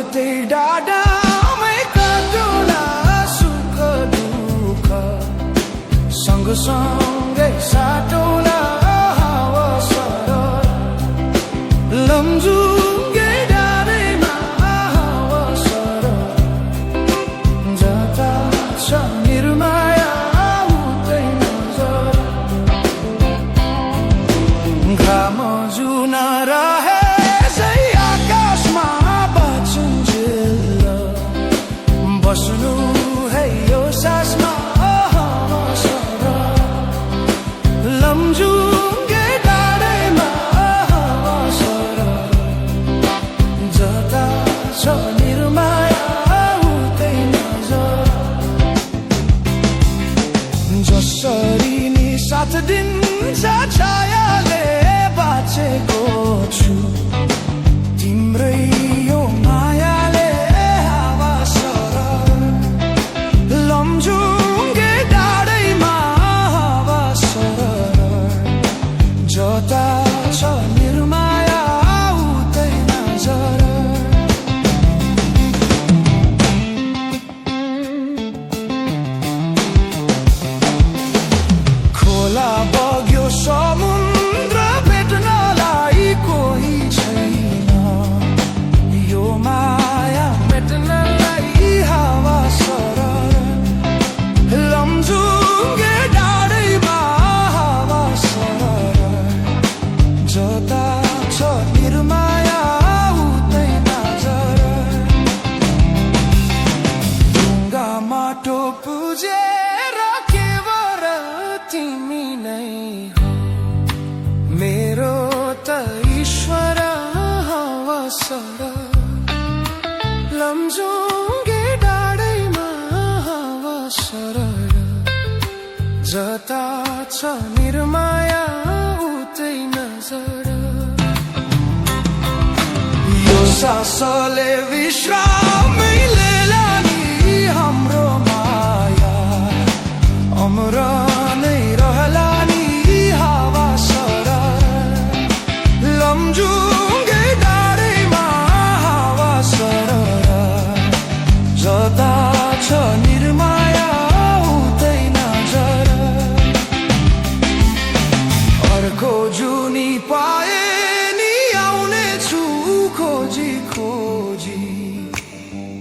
कतै डाँडामै काटुला सुख दुःख सँगसँगै साटौला हावा सरर लमजुङ्गे डाँडैमा हावा सरर जता छ निर्माया उतै नजर घाम जुन रहे बस्नु है यो सासमा हावा सरर लमजुङ्गे डाँडैमा हावा सरर जता छ निर्माया उतै नजर जसरी नि साथ दिन्छ छायाले बाँचेको छु तिम्रै यो मायाले हावा सरर लमजुङ्गे डाँडैमा हावा सरर जता छ निर्माया उतै नजर खोला बग्यो समुद्र भेट्नलाई कोही छैन यो माया मेट्नलाई हावा सरर लमजुङ्गे डाँडैमा हावा सरर जता छ निर्माया उतै नजर ढुङ्गा माटो पुजेर केवल तिमी नै हो मेरो त ईश्वर हावा सरर लमजुङ्गे डाँडैमा हावा सरर जता छ निर्माया उतै नजर यो सासले विश्रामै लिएला नि हाम्रो माया अमर नै रहला नि हावा सरर लमजुङ्गे डाँडैमा हावा सरर जता छ निर्माया उतै नजर अर्को जुनी पाए नि आउने छु खोजी खोजी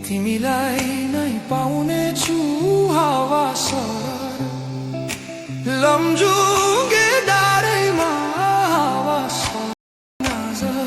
तिमीलाई नै पाउने छु हावा सरर लमजुङ्गे डाँडैमा हावा सरर नजर